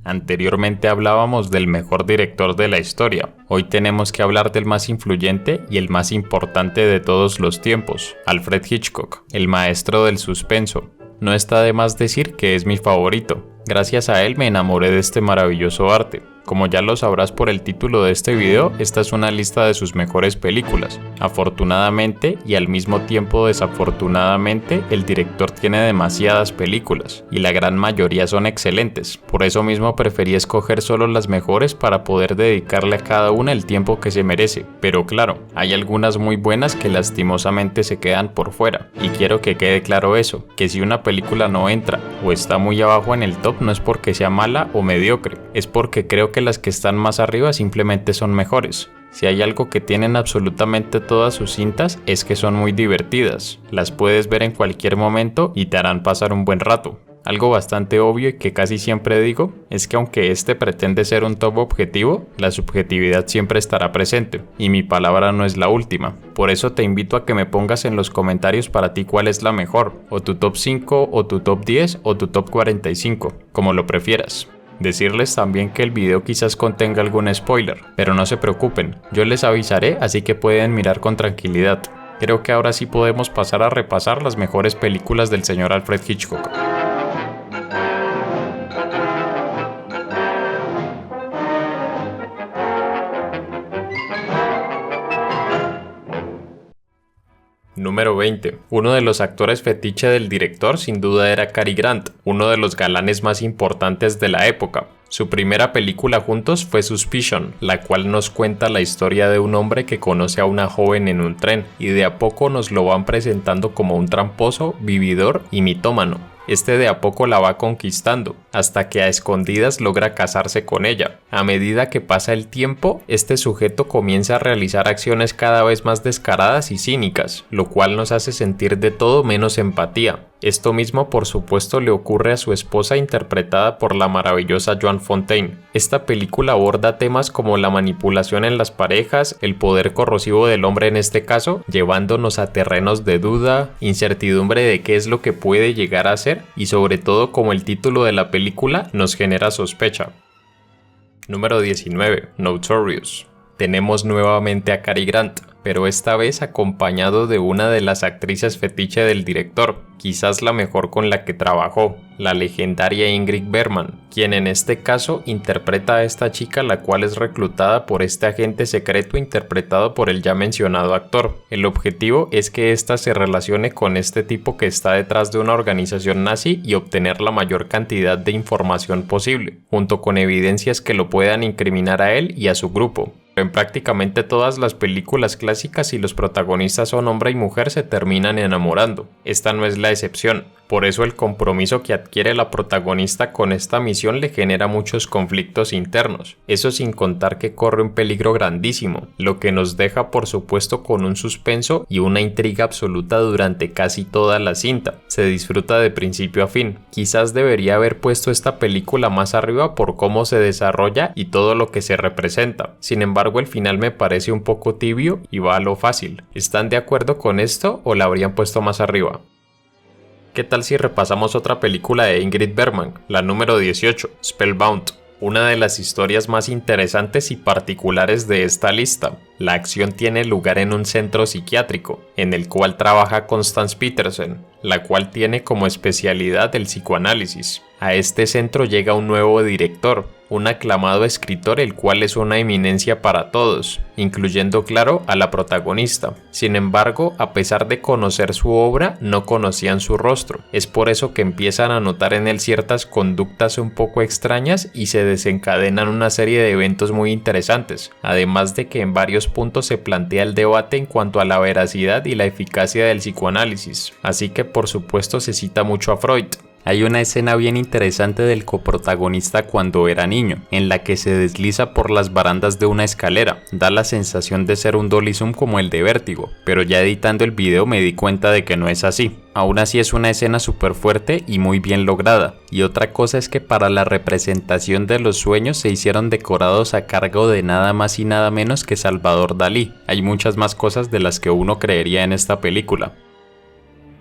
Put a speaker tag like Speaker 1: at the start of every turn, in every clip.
Speaker 1: Anteriormente hablábamos del mejor director de la historia. Hoy tenemos que hablar del más influyente y el más importante de todos los tiempos, Alfred Hitchcock, el maestro del suspenso. No está de más decir que es mi favorito. Gracias a él me enamoré de este maravilloso arte. Como ya lo sabrás por el título de este video, esta es una lista de sus mejores películas. Afortunadamente y al mismo tiempo desafortunadamente, el director tiene demasiadas películas y la gran mayoría son excelentes. Por eso mismo preferí escoger solo las mejores para poder dedicarle a cada una el tiempo que se merece. Pero claro, hay algunas muy buenas que lastimosamente se quedan por fuera. Y quiero que quede claro eso, que si una película no entra o está muy abajo en el top no es porque sea mala o mediocre, es porque creo que las que están más arriba simplemente son mejores. Si hay algo que tienen absolutamente todas sus cintas es que son muy divertidas. Las puedes ver en cualquier momento y te harán pasar un buen rato. Algo bastante obvio y que casi siempre digo es que aunque este pretende ser un top objetivo, la subjetividad siempre estará presente y mi palabra no es la última. Por eso te invito a que me pongas en los comentarios para ti cuál es la mejor, o tu top 5, o tu top 10, o tu top 45, como lo prefieras. Decirles también que el video quizás contenga algún spoiler, pero no se preocupen, yo les avisaré así que pueden mirar con tranquilidad. Creo que ahora sí podemos pasar a repasar las mejores películas del señor Alfred Hitchcock. Número 20. Uno de los actores fetiche del director sin duda era Cary Grant, uno de los galanes más importantes de la época. Su primera película juntos fue Suspicion, la cual nos cuenta la historia de un hombre que conoce a una joven en un tren y de a poco nos lo van presentando como un tramposo, vividor y mitómano. Este de a poco la va conquistando, hasta que a escondidas logra casarse con ella. A medida que pasa el tiempo, este sujeto comienza a realizar acciones cada vez más descaradas y cínicas, lo cual nos hace sentir de todo menos empatía. Esto mismo por supuesto le ocurre a su esposa interpretada por la maravillosa Joan Fontaine. Esta película aborda temas como la manipulación en las parejas, el poder corrosivo del hombre en este caso, llevándonos a terrenos de duda, incertidumbre de qué es lo que puede llegar a ser y sobre todo como el título de la película nos genera sospecha. Número 19. Notorious. Tenemos nuevamente a Cary Grant, pero esta vez acompañado de una de las actrices fetiche del director, quizás la mejor con la que trabajó, la legendaria Ingrid Bergman, quien en este caso interpreta a esta chica la cual es reclutada por este agente secreto interpretado por el ya mencionado actor. El objetivo es que ésta se relacione con este tipo que está detrás de una organización nazi y obtener la mayor cantidad de información posible, junto con evidencias que lo puedan incriminar a él y a su grupo. En prácticamente todas las películas clásicas, si los protagonistas son hombre y mujer, se terminan enamorando. Esta no es la excepción. Por eso el compromiso que adquiere la protagonista con esta misión le genera muchos conflictos internos. Eso sin contar que corre un peligro grandísimo, lo que nos deja por supuesto con un suspenso y una intriga absoluta durante casi toda la cinta. Se disfruta de principio a fin. Quizás debería haber puesto esta película más arriba por cómo se desarrolla y todo lo que se representa. Sin embargo, el final me parece un poco tibio y va a lo fácil. ¿Están de acuerdo con esto o la habrían puesto más arriba? ¿Qué tal si repasamos otra película de Ingrid Bergman, la número 18, Spellbound? Una de las historias más interesantes y particulares de esta lista. La acción tiene lugar en un centro psiquiátrico, en el cual trabaja Constance Petersen, la cual tiene como especialidad el psicoanálisis. A este centro llega un nuevo director, un aclamado escritor el cual es una eminencia para todos, incluyendo claro a la protagonista. Sin embargo, a pesar de conocer su obra, no conocían su rostro. Es por eso que empiezan a notar en él ciertas conductas un poco extrañas y se desencadenan una serie de eventos muy interesantes, además de que en varios puntos se plantea el debate en cuanto a la veracidad y la eficacia del psicoanálisis, así que por supuesto se cita mucho a Freud. Hay una escena bien interesante del coprotagonista cuando era niño, en la que se desliza por las barandas de una escalera. Da la sensación de ser un dolly zoom como el de Vértigo, pero ya editando el video me di cuenta de que no es así. Aún así es una escena súper fuerte y muy bien lograda. Y otra cosa es que para la representación de los sueños se hicieron decorados a cargo de nada más y nada menos que Salvador Dalí. Hay muchas más cosas de las que uno creería en esta película.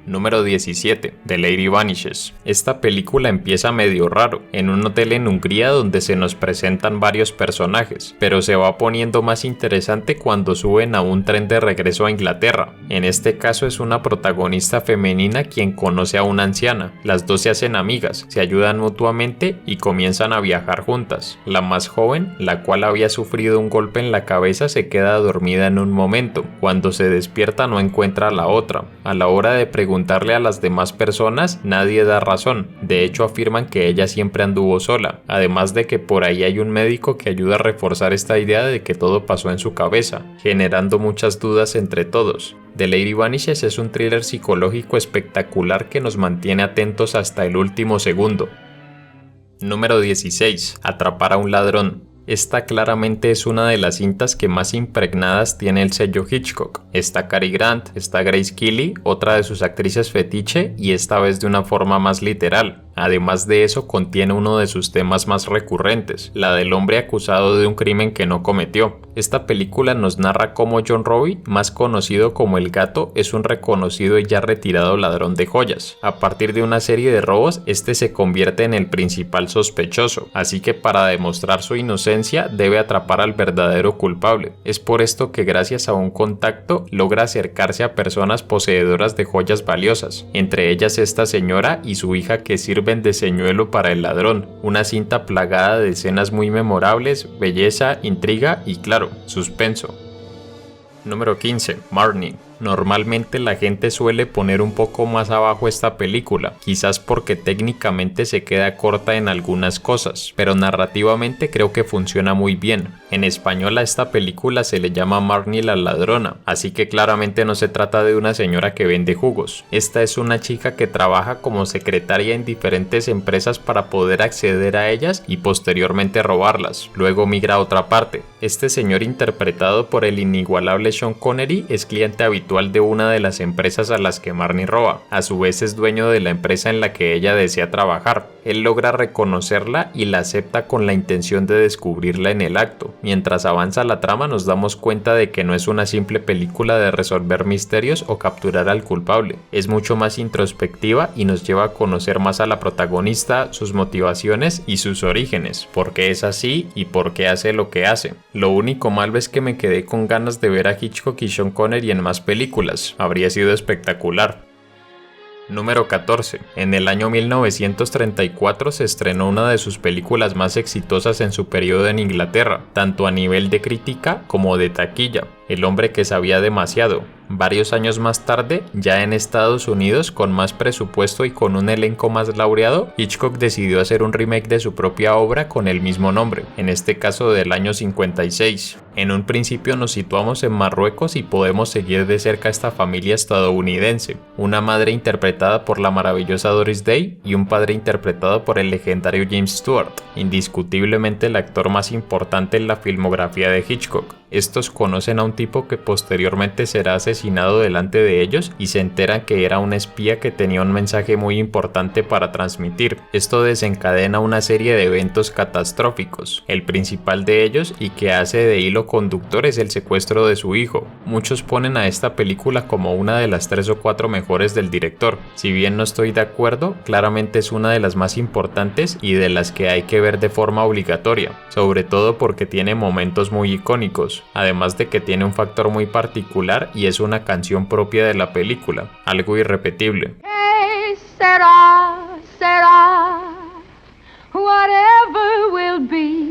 Speaker 1: Número 17. The Lady Vanishes. Esta película empieza medio raro, en un hotel en Hungría donde se nos presentan varios personajes, pero se va poniendo más interesante cuando suben a un tren de regreso a Inglaterra. En este caso es una protagonista femenina quien conoce a una anciana. Las dos se hacen amigas, se ayudan mutuamente y comienzan a viajar juntas. La más joven, la cual había sufrido un golpe en la cabeza, se queda dormida en un momento. Cuando se despierta no encuentra a la otra. A la hora de preguntarle a las demás personas, nadie da razón. De hecho afirman que ella siempre anduvo sola, además de que por ahí hay un médico que ayuda a reforzar esta idea de que todo pasó en su cabeza, generando muchas dudas entre todos. The Lady Vanishes es un thriller psicológico espectacular que nos mantiene atentos hasta el último segundo. Número 16. Atrapar a un ladrón. Esta claramente es una de las cintas que más impregnadas tiene el sello Hitchcock. Está Cary Grant, está Grace Kelly, otra de sus actrices fetiche, y esta vez de una forma más literal. Además de eso, contiene uno de sus temas más recurrentes, la del hombre acusado de un crimen que no cometió. Esta película nos narra cómo John Robbie, más conocido como El Gato, es un reconocido y ya retirado ladrón de joyas. A partir de una serie de robos, este se convierte en el principal sospechoso, así que para demostrar su inocencia debe atrapar al verdadero culpable. Es por esto que gracias a un contacto logra acercarse a personas poseedoras de joyas valiosas, entre ellas esta señora y su hija que sirven de señuelo para el ladrón. Una cinta plagada de escenas muy memorables, belleza, intriga y claro, suspenso. Número 15. Marnie. Normalmente la gente suele poner un poco más abajo esta película, quizás porque técnicamente se queda corta en algunas cosas, pero narrativamente creo que funciona muy bien. En español a esta película se le llama Marnie la ladrona, así que claramente no se trata de una señora que vende jugos. Esta es una chica que trabaja como secretaria en diferentes empresas para poder acceder a ellas y posteriormente robarlas. Luego migra a otra parte. Este señor, interpretado por el inigualable Sean Connery, es cliente habitual de una de las empresas a las que Marnie roba. A su vez es dueño de la empresa en la que ella desea trabajar. Él logra reconocerla y la acepta con la intención de descubrirla en el acto. Mientras avanza la trama nos damos cuenta de que no es una simple película de resolver misterios o capturar al culpable. Es mucho más introspectiva y nos lleva a conocer más a la protagonista, sus motivaciones y sus orígenes, por qué es así y por qué hace lo que hace. Lo único malo es que me quedé con ganas de ver a Hitchcock y Sean Connery en más películas. Habría sido espectacular. Número 14. En el año 1934 se estrenó una de sus películas más exitosas en su periodo en Inglaterra, tanto a nivel de crítica como de taquilla, El hombre que sabía demasiado. Varios años más tarde, ya en Estados Unidos, con más presupuesto y con un elenco más laureado, Hitchcock decidió hacer un remake de su propia obra con el mismo nombre, en este caso del año 56. En un principio nos situamos en Marruecos y podemos seguir de cerca a esta familia estadounidense, una madre interpretada por la maravillosa Doris Day y un padre interpretado por el legendario James Stewart, indiscutiblemente el actor más importante en la filmografía de Hitchcock. Estos conocen a un tipo que posteriormente será asesinado delante de ellos y se enteran que era un espía que tenía un mensaje muy importante para transmitir. Esto desencadena una serie de eventos catastróficos. El principal de ellos, y que hace de hilo conductor, es el secuestro de su hijo. Muchos ponen a esta película como una de las 3 o 4 mejores del director. Si bien no estoy de acuerdo, claramente es una de las más importantes y de las que hay que ver de forma obligatoria, sobre todo porque tiene momentos muy icónicos, además de que tiene un factor muy particular y es una canción propia de la película, algo irrepetible.
Speaker 2: Hey, será, whatever will be.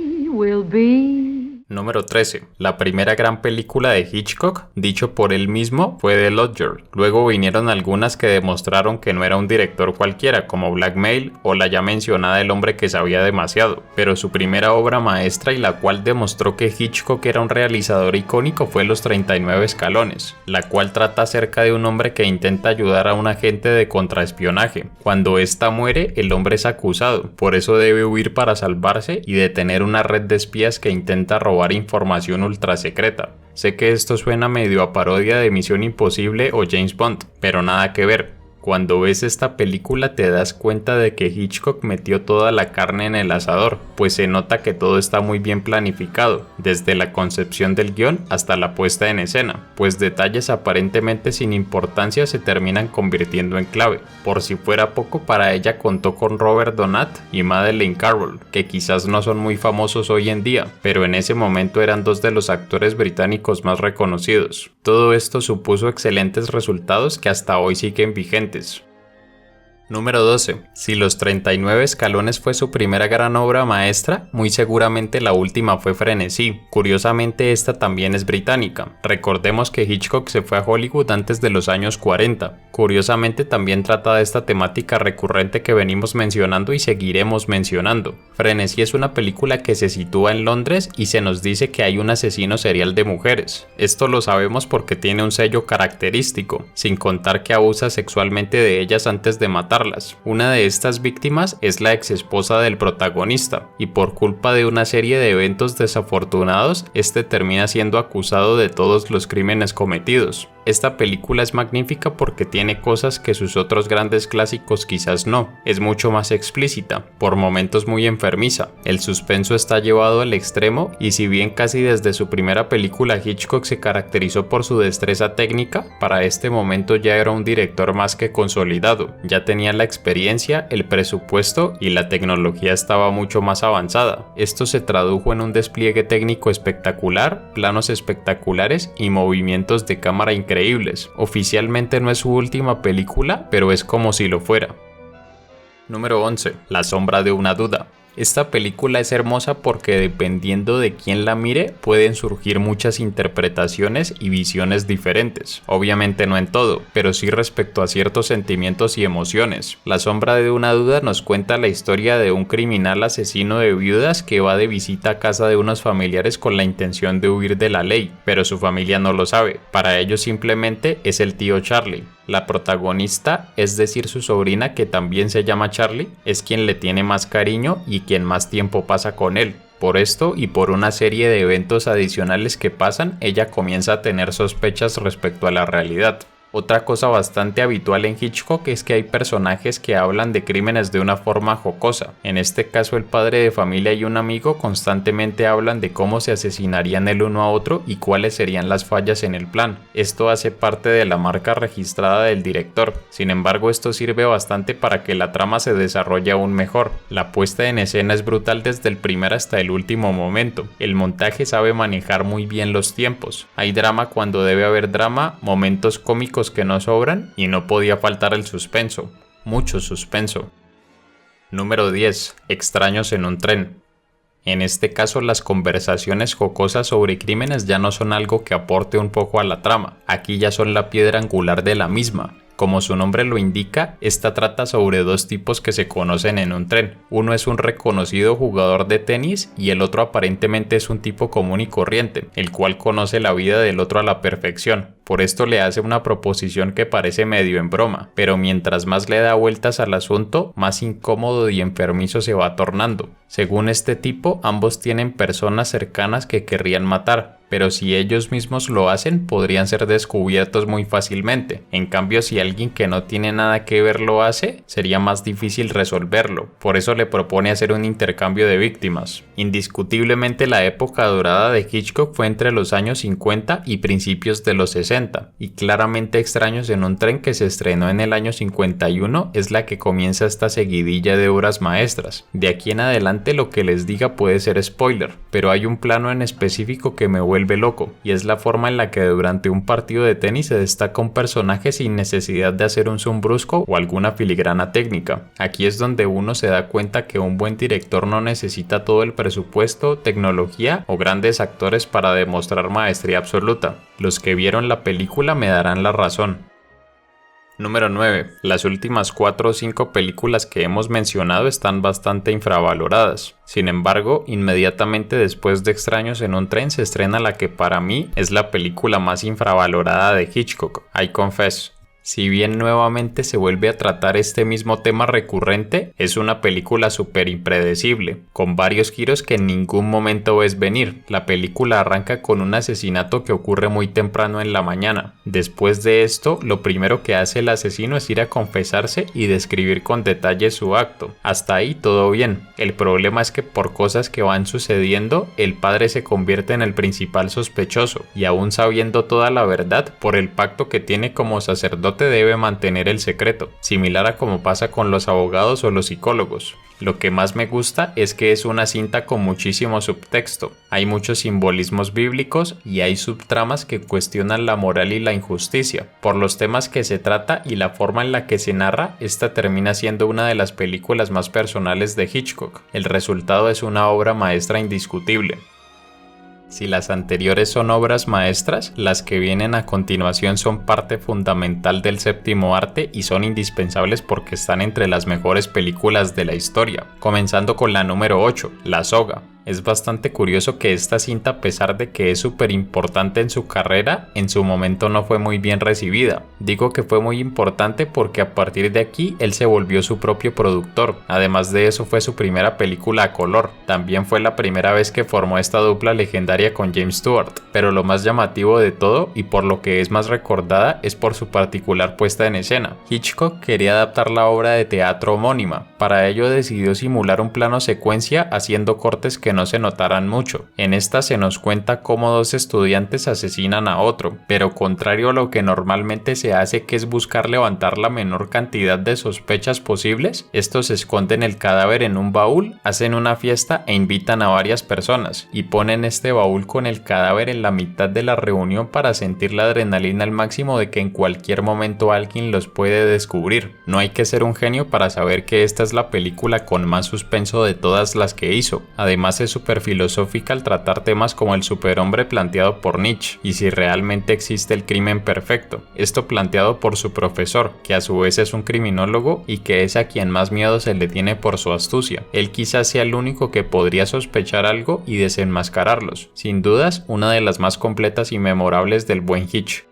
Speaker 1: Número 13. La primera gran película de Hitchcock, dicho por él mismo, fue The Lodger. Luego vinieron algunas que demostraron que no era un director cualquiera, como Blackmail o la ya mencionada El hombre que sabía demasiado. Pero su primera obra maestra, y la cual demostró que Hitchcock era un realizador icónico, fue Los 39 escalones, la cual trata acerca de un hombre que intenta ayudar a un agente de contraespionaje. Cuando ésta muere, el hombre es acusado, por eso debe huir para salvarse y detener una red de espías que intenta robar información ultra secreta. Sé que esto suena medio a parodia de Misión Imposible o James Bond, pero nada que ver. Cuando ves esta película te das cuenta de que Hitchcock metió toda la carne en el asador, pues se nota que todo está muy bien planificado, desde la concepción del guión hasta la puesta en escena, pues detalles aparentemente sin importancia se terminan convirtiendo en clave. Por si fuera poco, para ella contó con Robert Donat y Madeleine Carroll, que quizás no son muy famosos hoy en día, pero en ese momento eran dos de los actores británicos más reconocidos. Todo esto supuso excelentes resultados que hasta hoy siguen vigentes. Número 12. Si Los 39 Escalones fue su primera gran obra maestra, muy seguramente la última fue Frenesí. Curiosamente, esta también es británica. Recordemos que Hitchcock se fue a Hollywood antes de los años 40. Curiosamente también trata de esta temática recurrente que venimos mencionando y seguiremos mencionando. Frenesí es una película que se sitúa en Londres y se nos dice que hay un asesino serial de mujeres. Esto lo sabemos porque tiene un sello característico, sin contar que abusa sexualmente de ellas antes de matarlas. Una de estas víctimas es la ex esposa del protagonista, y por culpa de una serie de eventos desafortunados, este termina siendo acusado de todos los crímenes cometidos. Esta película es magnífica porque tiene cosas que sus otros grandes clásicos quizás no. Es mucho más explícita, por momentos muy enfermiza. El suspenso está llevado al extremo y si bien casi desde su primera película Hitchcock se caracterizó por su destreza técnica, para este momento ya era un director más que consolidado. Ya tenía la experiencia, el presupuesto y la tecnología estaba mucho más avanzada. Esto se tradujo en un despliegue técnico espectacular, planos espectaculares y movimientos de cámara increíbles. Oficialmente no es su última película, pero es como si lo fuera. Número 11. La sombra de una duda. Esta película es hermosa porque dependiendo de quién la mire pueden surgir muchas interpretaciones y visiones diferentes. Obviamente no en todo, pero sí respecto a ciertos sentimientos y emociones. La sombra de una duda nos cuenta la historia de un criminal asesino de viudas que va de visita a casa de unos familiares con la intención de huir de la ley, pero su familia no lo sabe. Para ellos simplemente es el tío Charlie. La protagonista, es decir su sobrina que también se llama Charlie, es quien le tiene más cariño y quien más tiempo pasa con él. Por esto y por una serie de eventos adicionales que pasan, ella comienza a tener sospechas respecto a la realidad. Otra cosa bastante habitual en Hitchcock es que hay personajes que hablan de crímenes de una forma jocosa. En este caso el padre de familia y un amigo constantemente hablan de cómo se asesinarían el uno a otro y cuáles serían las fallas en el plan. Esto hace parte de la marca registrada del director. Sin embargo, esto sirve bastante para que la trama se desarrolle aún mejor. La puesta en escena es brutal desde el primer hasta el último momento. El montaje sabe manejar muy bien los tiempos. Hay drama cuando debe haber drama, momentos cómicos que no sobran y no podía faltar el suspenso, mucho suspenso. Número 10. Extraños en un tren. En este caso las conversaciones jocosas sobre crímenes ya no son algo que aporte un poco a la trama, aquí ya son la piedra angular de la misma. Como su nombre lo indica, esta trata sobre dos tipos que se conocen en un tren. Uno es un reconocido jugador de tenis y el otro aparentemente es un tipo común y corriente, el cual conoce la vida del otro a la perfección. Por esto le hace una proposición que parece medio en broma, pero mientras más le da vueltas al asunto, más incómodo y enfermizo se va tornando. Según este tipo, ambos tienen personas cercanas que querrían matar, pero si ellos mismos lo hacen, podrían ser descubiertos muy fácilmente. En cambio, si alguien que no tiene nada que ver lo hace, sería más difícil resolverlo. Por eso le propone hacer un intercambio de víctimas. Indiscutiblemente la época dorada de Hitchcock fue entre los años 50 y principios de los 60. Y claramente Extraños en un tren, que se estrenó en el año 51, es la que comienza esta seguidilla de obras maestras. De aquí en adelante lo que les diga puede ser spoiler, pero hay un plano en específico que me vuelve loco, y es la forma en la que durante un partido de tenis se destaca un personaje sin necesidad de hacer un zoom brusco o alguna filigrana técnica. Aquí es donde uno se da cuenta que un buen director no necesita todo el presupuesto, tecnología o grandes actores para demostrar maestría absoluta. Los que vieron la película me darán la razón. Número 9. Las últimas 4 o 5 películas que hemos mencionado están bastante infravaloradas. Sin embargo, inmediatamente después de Extraños en un tren se estrena la que para mí es la película más infravalorada de Hitchcock, I Confess. Si bien nuevamente se vuelve a tratar este mismo tema recurrente, es una película súper impredecible, con varios giros que en ningún momento ves venir. La película arranca con un asesinato que ocurre muy temprano en la mañana. Después de esto, lo primero que hace el asesino es ir a confesarse y describir con detalle su acto. Hasta ahí todo bien. El problema es que por cosas que van sucediendo, el padre se convierte en el principal sospechoso, y aún sabiendo toda la verdad, por el pacto que tiene como sacerdote debe mantener el secreto, similar a como pasa con los abogados o los psicólogos. Lo que más me gusta es que es una cinta con muchísimo subtexto. Hay muchos simbolismos bíblicos y hay subtramas que cuestionan la moral y la injusticia. Por los temas que se trata y la forma en la que se narra, esta termina siendo una de las películas más personales de Hitchcock. El resultado es una obra maestra indiscutible. Si las anteriores son obras maestras, las que vienen a continuación son parte fundamental del séptimo arte y son indispensables porque están entre las mejores películas de la historia, comenzando con la número 8, La Soga. Es bastante curioso que esta cinta, a pesar de que es súper importante en su carrera, en su momento no fue muy bien recibida. Digo que fue muy importante porque a partir de aquí él se volvió su propio productor. Además de eso, fue su primera película a color. También fue la primera vez que formó esta dupla legendaria con James Stewart. Pero lo más llamativo de todo, y por lo que es más recordada, es por su particular puesta en escena. Hitchcock quería adaptar la obra de teatro homónima. Para ello decidió simular un plano secuencia haciendo cortes que no se notaran mucho. En esta se nos cuenta cómo dos estudiantes asesinan a otro, pero contrario a lo que normalmente se hace, que es buscar levantar la menor cantidad de sospechas posibles, estos esconden el cadáver en un baúl, hacen una fiesta e invitan a varias personas, y ponen este baúl con el cadáver en la mitad de la reunión para sentir la adrenalina al máximo de que en cualquier momento alguien los puede descubrir. No hay que ser un genio para saber que esta es la película con más suspenso de todas las que hizo. Además es súper filosófica al tratar temas como el superhombre planteado por Nietzsche y si realmente existe el crimen perfecto. Esto planteado por su profesor, que a su vez es un criminólogo y que es a quien más miedo se le tiene por su astucia. Él quizás sea el único que podría sospechar algo y desenmascararlos. Sin dudas, una de las más completas y memorables del buen Hitch.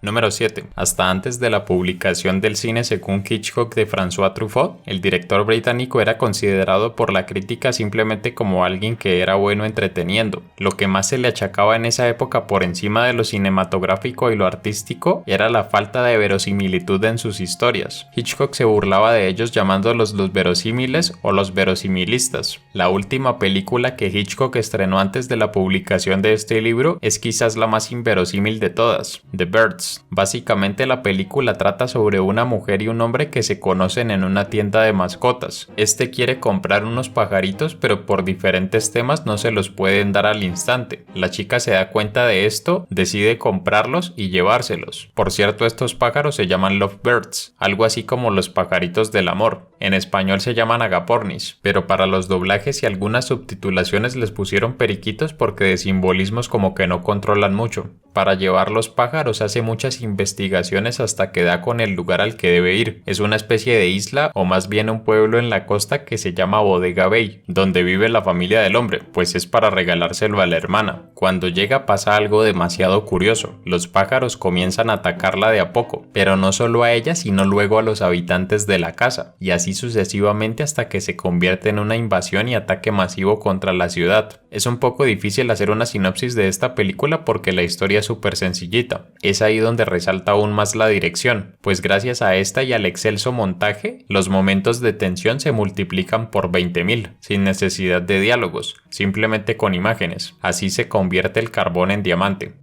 Speaker 1: Número 7. Hasta antes de la publicación del cine según Hitchcock de François Truffaut, el director británico era considerado por la crítica simplemente como alguien que era bueno entreteniendo. Lo que más se le achacaba en esa época por encima de lo cinematográfico y lo artístico era la falta de verosimilitud en sus historias. Hitchcock se burlaba de ellos llamándolos los verosímiles o los verosimilistas. La última película que Hitchcock estrenó antes de la publicación de este libro es quizás la más inverosímil de todas, The Birds. Básicamente la película trata sobre una mujer y un hombre que se conocen en una tienda de mascotas. Este quiere comprar unos pajaritos, pero por diferentes temas no se los pueden dar al instante. La chica se da cuenta de esto, decide comprarlos y llevárselos. Por cierto, estos pájaros se llaman lovebirds, algo así como los pajaritos del amor. En español se llaman agapornis, pero para los doblajes y algunas subtitulaciones les pusieron periquitos porque de simbolismos como que no controlan mucho. Para llevar los pájaros hace muchas investigaciones hasta que da con el lugar al que debe ir. Es una especie de isla o más bien un pueblo en la costa que se llama Bodega Bay, donde vive la familia del hombre, pues es para regalárselo a la hermana. Cuando llega pasa algo demasiado curioso. Los pájaros comienzan a atacarla de a poco, pero no solo a ella sino luego a los habitantes de la casa, y así sucesivamente hasta que se convierte en una invasión y ataque masivo contra la ciudad. Es un poco difícil hacer una sinopsis de esta película porque la historia es súper sencillita. Es ahí donde resalta aún más la dirección, pues gracias a esta y al excelso montaje, los momentos de tensión se multiplican por 20.000, sin necesidad de diálogos, simplemente con imágenes. Así se convierte el carbón en diamante.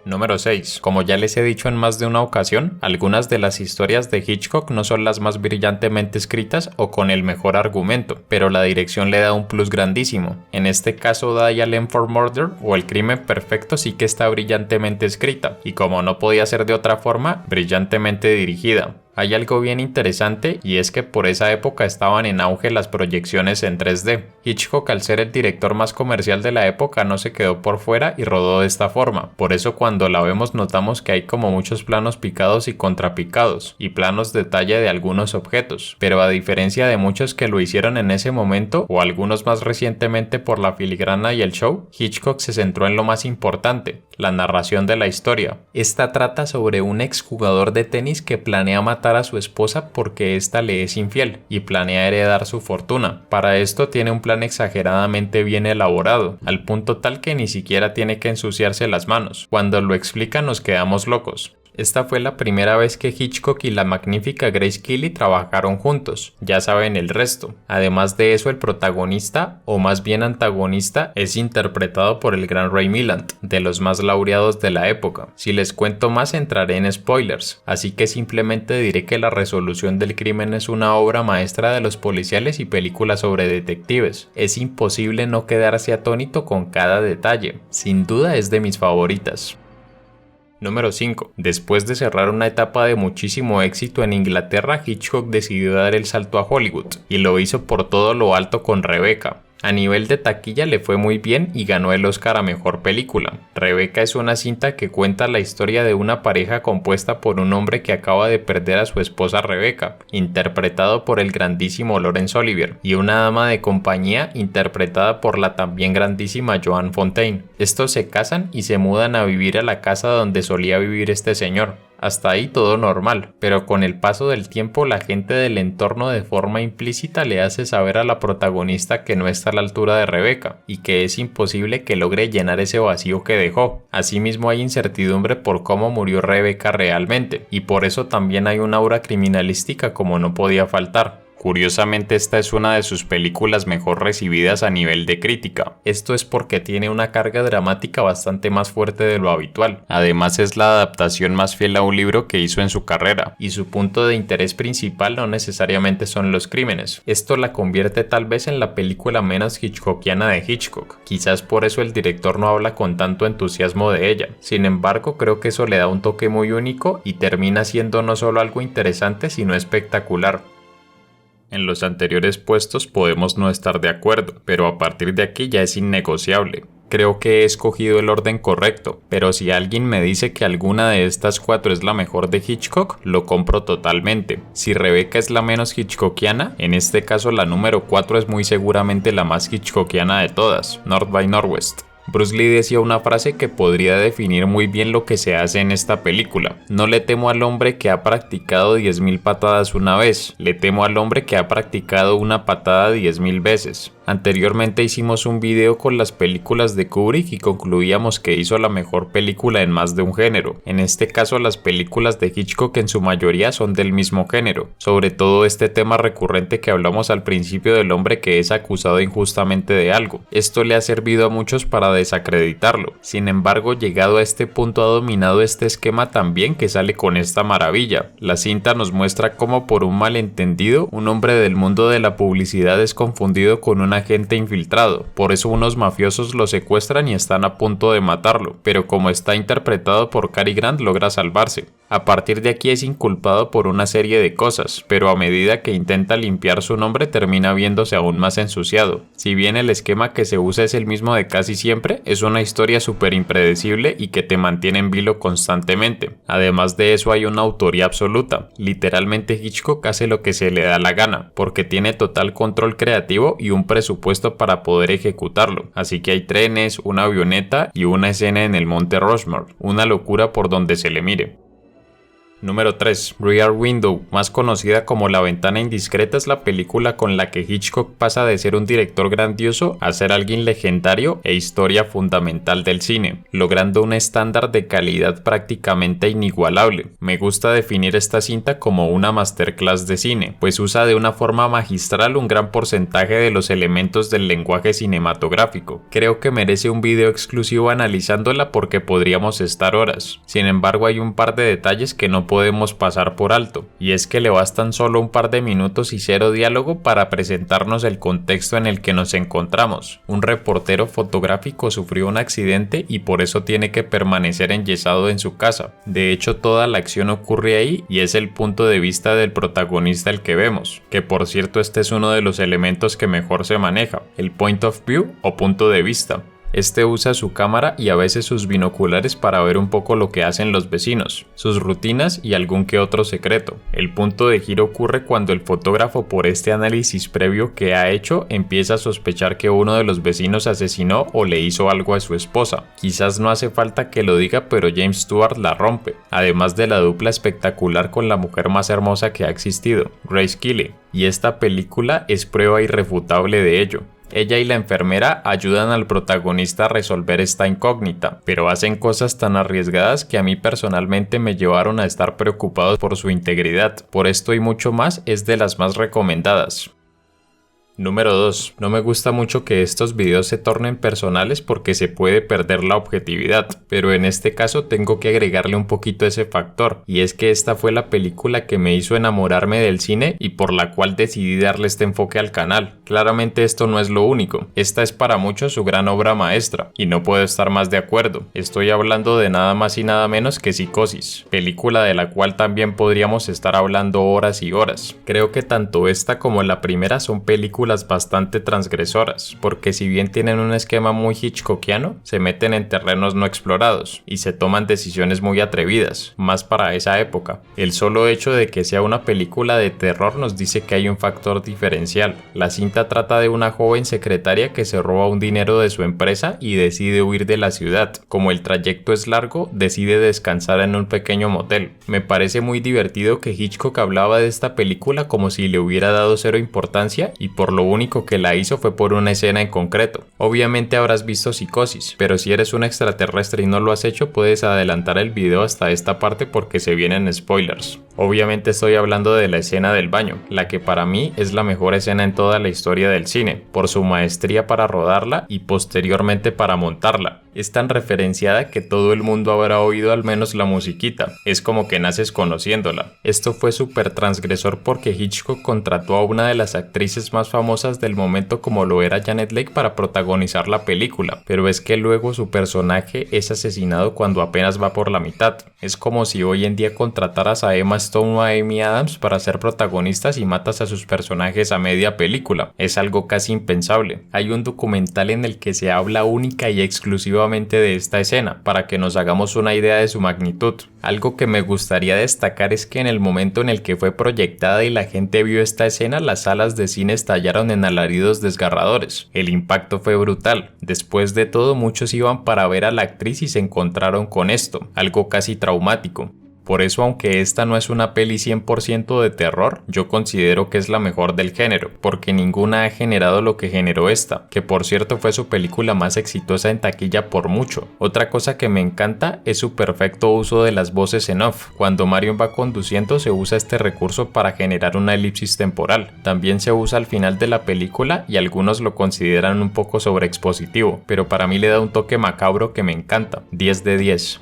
Speaker 1: Número 6. Como ya les he dicho en más de una ocasión, algunas de las historias de Hitchcock no son las más brillantemente escritas o con el mejor argumento, pero la dirección le da un plus grandísimo. En este caso, Dial M for Murder o El crimen perfecto sí que está brillantemente escrita, y como no podía ser de otra forma, brillantemente dirigida. Hay algo bien interesante y es que por esa época estaban en auge las proyecciones en 3D. Hitchcock, al ser el director más comercial de la época, no se quedó por fuera y rodó de esta forma. Por eso cuando la vemos notamos que hay como muchos planos picados y contrapicados y planos detalle de algunos objetos, pero a diferencia de muchos que lo hicieron en ese momento o algunos más recientemente por la filigrana y el show, Hitchcock se centró en lo más importante, la narración de la historia. Esta trata sobre un exjugador de tenis que planea matar a su esposa porque ésta le es infiel y planea heredar su fortuna. Para esto tiene un plan exageradamente bien elaborado, al punto tal que ni siquiera tiene que ensuciarse las manos. Cuando lo explica nos quedamos locos. Esta fue la primera vez que Hitchcock y la magnífica Grace Kelly trabajaron juntos, ya saben el resto. Además de eso, el protagonista, o más bien antagonista, es interpretado por el gran Ray Milland, de los más laureados de la época. Si les cuento más entraré en spoilers, así que simplemente diré que La resolución del crimen es una obra maestra de los policiales y películas sobre detectives. Es imposible no quedarse atónito con cada detalle, sin duda es de mis favoritas. Número 5. Después de cerrar una etapa de muchísimo éxito en Inglaterra, Hitchcock decidió dar el salto a Hollywood, y lo hizo por todo lo alto con Rebecca. A nivel de taquilla le fue muy bien y ganó el Oscar a Mejor Película. Rebecca es una cinta que cuenta la historia de una pareja compuesta por un hombre que acaba de perder a su esposa Rebecca, interpretado por el grandísimo Laurence Olivier, y una dama de compañía interpretada por la también grandísima Joan Fontaine. Estos se casan y se mudan a vivir a la casa donde solía vivir este señor. Hasta ahí todo normal, pero con el paso del tiempo la gente del entorno de forma implícita le hace saber a la protagonista que no está a la altura de Rebecca y que es imposible que logre llenar ese vacío que dejó. Asimismo hay incertidumbre por cómo murió Rebecca realmente, y por eso también hay una aura criminalística como no podía faltar. Curiosamente, esta es una de sus películas mejor recibidas a nivel de crítica. Esto es porque tiene una carga dramática bastante más fuerte de lo habitual. Además, es la adaptación más fiel a un libro que hizo en su carrera, y su punto de interés principal no necesariamente son los crímenes. Esto la convierte tal vez en la película menos hitchcockiana de Hitchcock. Quizás por eso el director no habla con tanto entusiasmo de ella. Sin embargo, creo que eso le da un toque muy único y termina siendo no solo algo interesante, sino espectacular. En los anteriores puestos podemos no estar de acuerdo, pero a partir de aquí ya es innegociable. Creo que he escogido el orden correcto, pero si alguien me dice que alguna de estas 4 es la mejor de Hitchcock, lo compro totalmente. Si Rebecca es la menos hitchcockiana, en este caso la número 4 es muy seguramente la más hitchcockiana de todas, North by Northwest. Bruce Lee decía una frase que podría definir muy bien lo que se hace en esta película: no le temo al hombre que ha practicado 10.000 patadas una vez, le temo al hombre que ha practicado una patada 10.000 veces. Anteriormente hicimos un video con las películas de Kubrick y concluíamos que hizo la mejor película en más de un género. En este caso las películas de Hitchcock en su mayoría son del mismo género, sobre todo este tema recurrente que hablamos al principio del hombre que es acusado injustamente de algo. Esto le ha servido a muchos para desacreditarlo. Sin embargo, llegado a este punto ha dominado este esquema también, que sale con esta maravilla. La cinta nos muestra cómo por un malentendido un hombre del mundo de la publicidad es confundido con un agente infiltrado. Por eso unos mafiosos lo secuestran y están a punto de matarlo, pero como está interpretado por Cary Grant logra salvarse. A partir de aquí es inculpado por una serie de cosas, pero a medida que intenta limpiar su nombre termina viéndose aún más ensuciado. Si bien el esquema que se usa es el mismo de casi siempre, es una historia súper impredecible y que te mantiene en vilo constantemente. Además de eso hay una autoría absoluta. Literalmente Hitchcock hace lo que se le da la gana, porque tiene total control creativo y un presupuesto para poder ejecutarlo. Así que hay trenes, una avioneta y una escena en el Monte Rushmore. Una locura por donde se le mire. Número 3. Rear Window, más conocida como La Ventana Indiscreta, es la película con la que Hitchcock pasa de ser un director grandioso a ser alguien legendario e historia fundamental del cine, logrando un estándar de calidad prácticamente inigualable. Me gusta definir esta cinta como una masterclass de cine, pues usa de una forma magistral un gran porcentaje de los elementos del lenguaje cinematográfico. Creo que merece un video exclusivo analizándola porque podríamos estar horas. Sin embargo, hay un par de detalles que no podemos pasar por alto, y es que le bastan solo un par de minutos y cero diálogo para presentarnos el contexto en el que nos encontramos. Un reportero fotográfico sufrió un accidente y por eso tiene que permanecer enyesado en su casa. De hecho, toda la acción ocurre ahí y es el punto de vista del protagonista el que vemos, que por cierto este es uno de los elementos que mejor se maneja, el point of view o punto de vista. Este usa su cámara y a veces sus binoculares para ver un poco lo que hacen los vecinos, sus rutinas y algún que otro secreto. El punto de giro ocurre cuando el fotógrafo, por este análisis previo que ha hecho, empieza a sospechar que uno de los vecinos asesinó o le hizo algo a su esposa. Quizás no hace falta que lo diga, pero James Stewart la rompe, además de la dupla espectacular con la mujer más hermosa que ha existido, Grace Kelly, y esta película es prueba irrefutable de ello. Ella y la enfermera ayudan al protagonista a resolver esta incógnita, pero hacen cosas tan arriesgadas que a mí personalmente me llevaron a estar preocupado por su integridad. Por esto y mucho más es de las más recomendadas. Número 2. No me gusta mucho que estos videos se tornen personales porque se puede perder la objetividad, pero en este caso tengo que agregarle un poquito ese factor, y es que esta fue la película que me hizo enamorarme del cine y por la cual decidí darle este enfoque al canal. Claramente esto no es lo único, esta es para muchos su gran obra maestra, y no puedo estar más de acuerdo. Estoy hablando de nada más y nada menos que Psicosis, película de la cual también podríamos estar hablando horas y horas. Creo que tanto esta como la primera son películas bastante transgresoras, porque si bien tienen un esquema muy hitchcockiano, se meten en terrenos no explorados y se toman decisiones muy atrevidas, más para esa época. El solo hecho de que sea una película de terror nos dice que hay un factor diferencial. La cinta trata de una joven secretaria que se roba un dinero de su empresa y decide huir de la ciudad. Como el trayecto es largo, decide descansar en un pequeño motel. Me parece muy divertido que Hitchcock hablaba de esta película como si le hubiera dado cero importancia y por lo único que la hizo fue por una escena en concreto. Obviamente habrás visto Psicosis, pero si eres un extraterrestre y no lo has hecho, puedes adelantar el video hasta esta parte porque se vienen spoilers. Obviamente estoy hablando de la escena del baño, la que para mí es la mejor escena en toda la historia del cine, por su maestría para rodarla y posteriormente para montarla. Es tan referenciada que todo el mundo habrá oído al menos la musiquita, es como que naces conociéndola. Esto fue súper transgresor porque Hitchcock contrató a una de las actrices más famosas del momento como lo era Janet Leigh para protagonizar la película, pero es que luego su personaje es asesinado cuando apenas va por la mitad. Es como si hoy en día contrataras a Emma Stone o a Amy Adams para ser protagonistas y matas a sus personajes a media película. Es algo casi impensable. Hay un documental en el que se habla única y exclusivamente de esta escena, para que nos hagamos una idea de su magnitud. Algo que me gustaría destacar es que en el momento en el que fue proyectada y la gente vio esta escena, las salas de cine estallaron en alaridos desgarradores. El impacto fue brutal. Después de todo, muchos iban para ver a la actriz y se encontraron con esto, algo casi traumático. Por eso, aunque esta no es una peli 100% de terror, yo considero que es la mejor del género, porque ninguna ha generado lo que generó esta, que por cierto fue su película más exitosa en taquilla por mucho. Otra cosa que me encanta es su perfecto uso de las voces en off. Cuando Marion va conduciendo se usa este recurso para generar una elipsis temporal. También se usa al final de la película y algunos lo consideran un poco sobreexpositivo, pero para mí le da un toque macabro que me encanta. 10 de 10.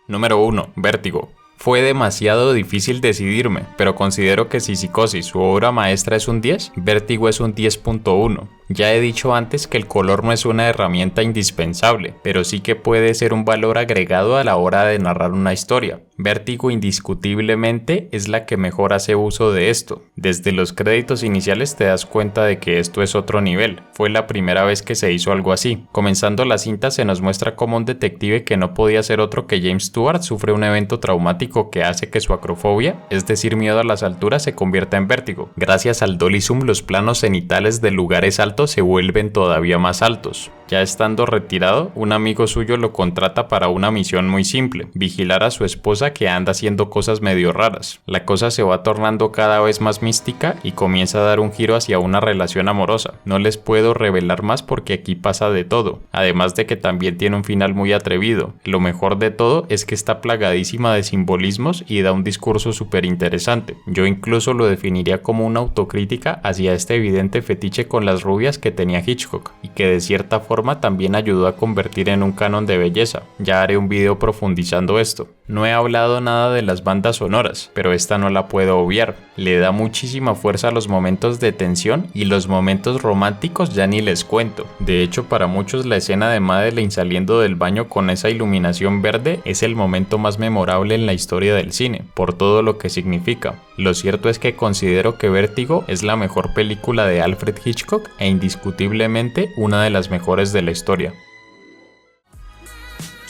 Speaker 1: Número 1. Vértigo. Fue demasiado difícil decidirme, pero considero que si Psicosis, su obra maestra, es un 10, Vértigo es un 10.1. Ya he dicho antes que el color no es una herramienta indispensable, pero sí que puede ser un valor agregado a la hora de narrar una historia. Vértigo indiscutiblemente es la que mejor hace uso de esto. Desde los créditos iniciales te das cuenta de que esto es otro nivel. Fue la primera vez que se hizo algo así. Comenzando la cinta se nos muestra cómo un detective que no podía ser otro que James Stewart sufre un evento traumático que hace que su acrofobia, es decir miedo a las alturas, se convierta en vértigo. Gracias al dolly zoom los planos cenitales de lugares altos se vuelven todavía más altos. Ya estando retirado, un amigo suyo lo contrata para una misión muy simple: vigilar a su esposa que anda haciendo cosas medio raras. La cosa se va tornando cada vez más mística y comienza a dar un giro hacia una relación amorosa. No les puedo revelar más porque aquí pasa de todo, además de que también tiene un final muy atrevido. Lo mejor de todo es que está plagadísima de simbolismos y da un discurso súper interesante. Yo incluso lo definiría como una autocrítica hacia este evidente fetiche con las rubias que tenía Hitchcock y que de cierta forma forma también ayudó a convertir en un canon de belleza. Ya haré un video profundizando esto. No he hablado nada de las bandas sonoras, pero esta no la puedo obviar. Le da muchísima fuerza a los momentos de tensión y los momentos románticos ya ni les cuento. De hecho, para muchos la escena de Madeleine saliendo del baño con esa iluminación verde es el momento más memorable en la historia del cine, por todo lo que significa. Lo cierto es que considero que Vértigo es la mejor película de Alfred Hitchcock e indiscutiblemente una de las mejores de la historia.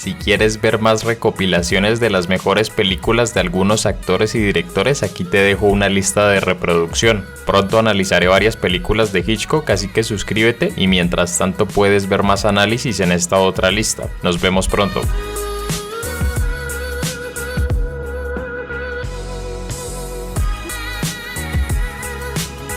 Speaker 1: Si quieres ver más recopilaciones de las mejores películas de algunos actores y directores, aquí te dejo una lista de reproducción. Pronto analizaré varias películas de Hitchcock, así que suscríbete y mientras tanto puedes ver más análisis en esta otra lista. Nos vemos pronto.